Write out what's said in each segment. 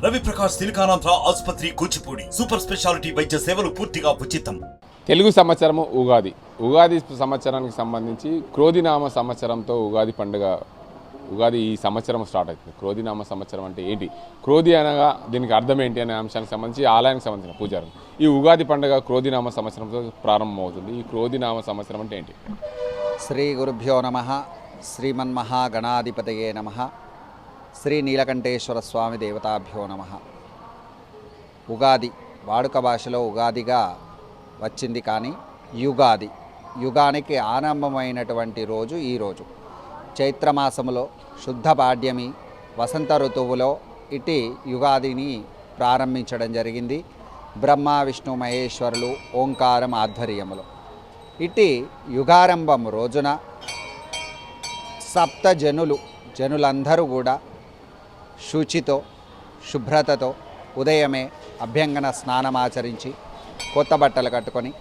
రవి ప్రకాష్ సిలికానాంధ్ర ఆసుపత్రి Kuchipudi super speciality వైద్య సేవలు పూర్తిగా ఉచితం. తెలుగు సంవత్సరము ఉగాది సంవత్సరానికి సంబంధించి క్రోధినామ సంవత్సరంతో ఉగాది పండుగ ఉగాది ఈ సంవత్సరం స్టార్ట్ అవుతుంది. క్రోధినామ సంవత్సరం అంటే ఏంటి, క్రోధి అనగా దీనికి అర్థం ఏంటి అనే అంశానికి సంబంధించి ఆలయానికి సంబంధించిన పూజారులు ఈ ఉగాది పండుగ క్రోధినామ సంవత్సరంతో ప్రారంభమవుతుంది. ఈ క్రోధినామ సంవత్సరం అంటే ఏంటి? శ్రీ గురుభ్యో నమః. శ్రీమన్మహాగణాధిపతయే నమః. శ్రీ నీలకంఠేశ్వర స్వామి దేవతాభ్యో నమః. ఉగాది వాడుక భాషలో ఉగాదిగా వచ్చింది, కానీ యుగానికి ఆరంభమైనటువంటి రోజు ఈరోజు. చైత్రమాసములో శుద్ధ పాడ్యమి వసంత ఋతువులో ఇటు యుగాదిని ప్రారంభించడం జరిగింది. బ్రహ్మ విష్ణు మహేశ్వరులు ఓంకారం ఆధ్వర్యములో ఇటు యుగారంభం రోజున సప్త జనులందరూ కూడా శుచితో శుభ్రతతో ఉదయమే అభ్యంగన స్నానమాచరించి కొత్త బట్టలు కట్టుకొని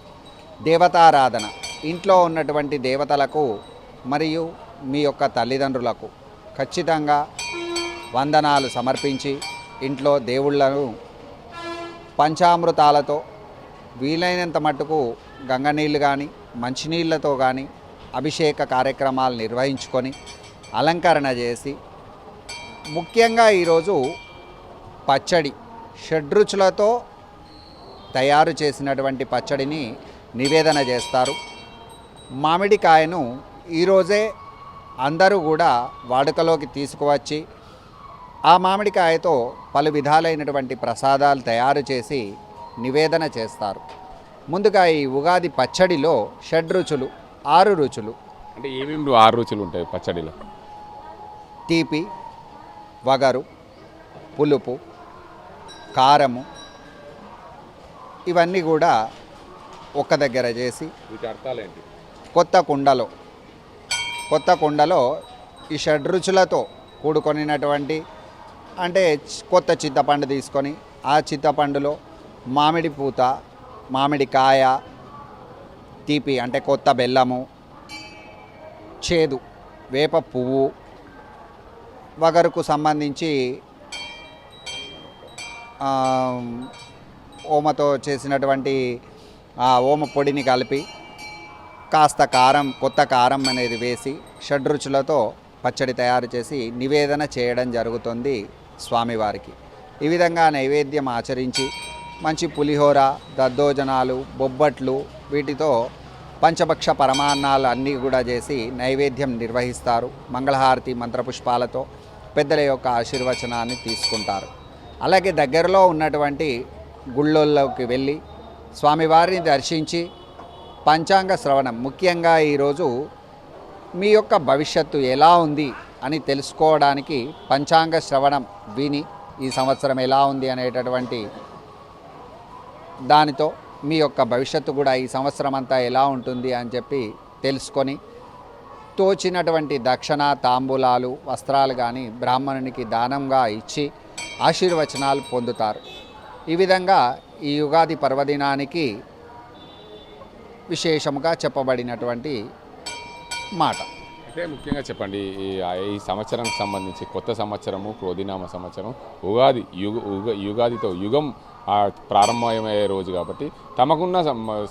దేవతారాధన, ఇంట్లో ఉన్నటువంటి దేవతలకు మరియు మీ యొక్క తల్లిదండ్రులకు ఖచ్చితంగా వందనాలు సమర్పించి ఇంట్లో దేవుళ్లను పంచామృతాలతో వీలైనంత మట్టుకు గంగనీళ్ళు కానీ మంచినీళ్ళతో కానీ అభిషేక కార్యక్రమాలు నిర్వహించుకొని అలంకరణ చేసి, ముఖ్యంగా ఈరోజు పచ్చడి షడ్రుచులతో తయారు చేసినటువంటి పచ్చడిని నివేదన చేస్తారు. మామిడికాయను ఈరోజే అందరూ కూడా వాడుకలోకి తీసుకువచ్చి ఆ మామిడికాయతో పలు విధాలైనటువంటి ప్రసాదాలు తయారు చేసి నివేదన చేస్తారు. ముందుగా ఈ ఉగాది పచ్చడిలో షడ్రుచులు 6 రుచులు. అంటే ఏమేమి 6 రుచులు ఉంటాయి పచ్చడిలో? తీపి, వగరు, పులుపు, కారము, ఇవన్నీ కూడా ఒక దగ్గర చేసి వీటి అర్థాలేంటి? కొత్త కుండలో ఈ షడ్రుచులతో కూడుకొనినటువంటి, అంటే కొత్త చింతపండు తీసుకొని ఆ చింతపండులో మామిడి పూత, మామిడికాయ, తీపి అంటే కొత్త బెల్లము, చేదు వేప పువ్వు, వగరుకు సంబంధించి ఓమతో చేసినటువంటి ఓమ పొడిని కలిపి కాస్త కొత్త కారం అనేది వేసి షడ్రుచులతో పచ్చడి తయారు చేసి నివేదన చేయడం జరుగుతుంది స్వామివారికి. ఈ విధంగా నైవేద్యం ఆచరించి మంచి పులిహోర, దద్దోజనాలు, బొబ్బట్లు, వీటితో పంచభక్ష పరమాన్నాలు అన్నీ కూడా చేసి నైవేద్యం నిర్వహిస్తారు. మంగళహారతి మంత్రపుష్పాలతో పెద్దల యొక్క ఆశీర్వచనాన్ని తీసుకుంటారు. అలాగే దగ్గరలో ఉన్నటువంటి గుళ్ళల్లోకి వెళ్ళి స్వామివారిని దర్శించి పంచాంగ శ్రవణం, ముఖ్యంగా ఈరోజు మీ యొక్క భవిష్యత్తు ఎలా ఉంది అని తెలుసుకోవడానికి పంచాంగ శ్రవణం విని ఈ సంవత్సరం ఎలా ఉంది అనేటటువంటి దానితో మీ యొక్క భవిష్యత్తు కూడా ఈ సంవత్సరం అంతా ఎలా ఉంటుంది అని చెప్పి తెలుసుకొని తోచినటువంటి దక్షిణ, తాంబూలాలు, వస్త్రాలు కానీ బ్రాహ్మణునికి దానంగా ఇచ్చి ఆశీర్వచనాలు పొందుతారు. ఈ విధంగా ఈ యుగాది పర్వదినానికి విశేషముగా చెప్పబడినటువంటి మాట. అంటే ముఖ్యంగా చెప్పండి, ఈ సంవత్సరానికి సంబంధించి కొత్త సంవత్సరము క్రోధినామ సంవత్సరం, యుగాదితో యుగం ప్రారంభమయ్యే రోజు కాబట్టి తమకున్న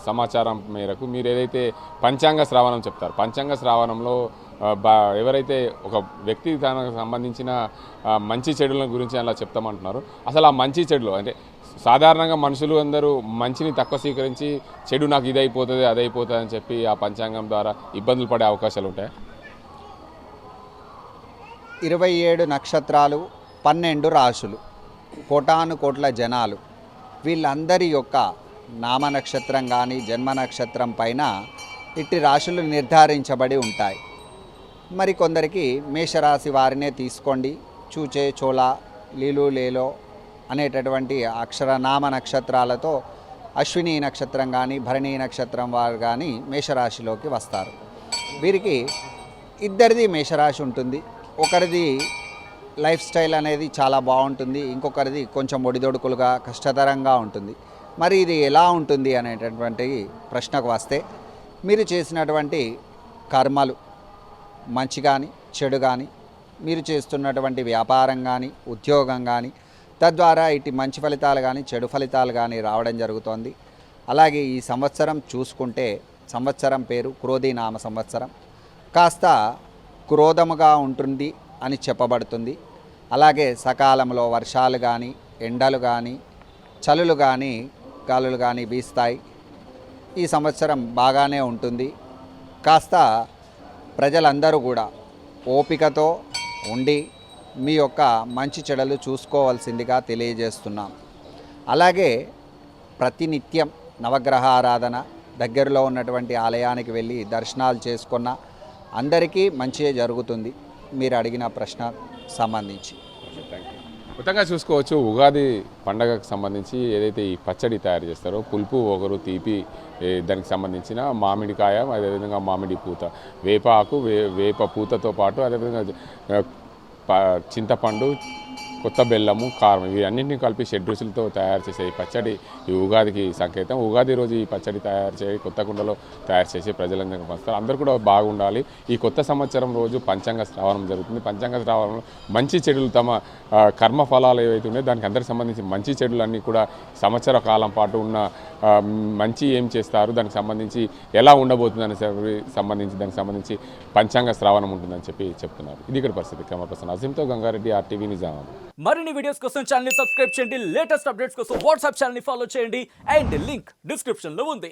సమాచారం మేరకు మీరు ఏదైతే పంచాంగ శ్రావణం చెప్తారు, పంచాంగ శ్రావణంలో ఎవరైతే ఒక వ్యక్తి తనకు సంబంధించిన మంచి చెడుల గురించి అలా చెప్తామంటున్నారు. అసలు ఆ మంచి చెడులు అంటే సాధారణంగా మనుషులు అందరూ మంచిని తక్కువ స్వీకరించి చెడు నాకు ఇదైపోతుంది అదైపోతుంది అని చెప్పి ఆ పంచాంగం ద్వారా ఇబ్బందులు పడే అవకాశాలు ఉంటాయి. 27 నక్షత్రాలు, 12 రాశులు, కోటాను కోట్ల జనాలు, వీళ్ళందరి యొక్క నామ నక్షత్రం కానీ జన్మ నక్షత్రం పైన ఇట్టి రాశులు నిర్ధారించబడి ఉంటాయి. మరి కొందరికి మేషరాశి వారినే తీసుకోండి. చూచే, చోళ, లీలు, లేలో అనేటటువంటి అక్షరనామ నక్షత్రాలతో అశ్విని నక్షత్రం కానీ భరణి నక్షత్రం వారు కానీ మేషరాశిలోకి వస్తారు. వీరికి ఇద్దరిది మేషరాశి ఉంటుంది. ఒకరిది లైఫ్ స్టైల్ అనేది చాలా బాగుంటుంది, ఇంకొకరిది కొంచెం ఒడిదొడుకులుగా కష్టతరంగా ఉంటుంది. మరి ఇది ఎలా ఉంటుంది అనేటటువంటి ప్రశ్నకు వస్తే, మీరు చేసినటువంటి కర్మలు మంచి కానీ చెడు కానీ, మీరు చేస్తున్నటువంటి వ్యాపారం కానీ ఉద్యోగం కానీ తద్వారా ఇటు మంచి ఫలితాలు కానీ చెడు ఫలితాలు కానీ రావడం జరుగుతోంది. అలాగే ఈ సంవత్సరం చూసుకుంటే సంవత్సరం పేరు క్రోధీనామ సంవత్సరం. కాస్త క్రోధముగా ఉంటుంది అని చెప్పబడుతుంది. అలాగే సకాలంలో వర్షాలు కానీ ఎండలు కానీ చలులు కానీ గాలులు కానీ వీస్తాయి. ఈ సంవత్సరం బాగానే ఉంటుంది. కాస్త ప్రజలందరూ కూడా ఓపికతో ఉండి మీ యొక్క మంచి చెడులు చూసుకోవాల్సిందిగా తెలియజేస్తున్నాం. అలాగే ప్రతినిత్యం నవగ్రహ ఆరాధన, దగ్గరలో ఉన్నటువంటి ఆలయానికి వెళ్ళి దర్శనాలు చేసుకున్న అందరికీ మంచిగా జరుగుతుంది. మీరు అడిగిన ప్రశ్న సంబంధించి మొత్తంగా చూసుకోవచ్చు. ఉగాది పండగకు సంబంధించి ఏదైతే ఈ పచ్చడి తయారు చేస్తారో పులుపు ఒగరు తీపి దానికి సంబంధించిన మామిడికాయ, అదేవిధంగా మామిడి పూత, వేప ఆకు, వేప పూతతో పాటు అదేవిధంగా చింతపండు, కొత్త బెల్లము, కారం ఇవి అన్నింటినీ కలిపి షడ్రుచులతో తయారు చేసే ఈ పచ్చడి ఈ ఉగాదికి సంకేతం. ఉగాది రోజు ఈ పచ్చడి తయారు చేసి కొత్త కుండలో తయారు చేసి ప్రజలందరికీ పంచుతారు. అందరూ కూడా బాగుండాలి. ఈ కొత్త సంవత్సరం రోజు పంచాంగ శ్రావణం జరుగుతుంది. పంచాంగ శ్రావణంలో మంచి చెడులు తమ కర్మ ఫలాలు ఏవైతే ఉన్నాయో దానికి అందరికి సంబంధించి మంచి చెడులన్నీ కూడా సంవత్సర కాలం పాటు ఉన్న మంచి ఏం చేస్తారు, దానికి సంబంధించి ఎలా ఉండబోతుంది దానికి సంబంధించి పంచాంగ శ్రావణం ఉంటుందని చెప్తున్నారు. ఇది ఇక్కడ పరిస్థితి. కెమెరా పర్సన్ అజీంతో గంగారెడ్డి, RTV నిజామాబాద్. మరిన్ని వీడియోస్ కోసం ఛానల్ ని సబ్స్క్రైబ్ చేయండి. లేటెస్ట్ అప్డేట్స్ కోసం వాట్సాప్ ఛానల్ ని ఫాలో చేయండి. అండ్ లింక్ డిస్క్రిప్షన్ లో ఉంది.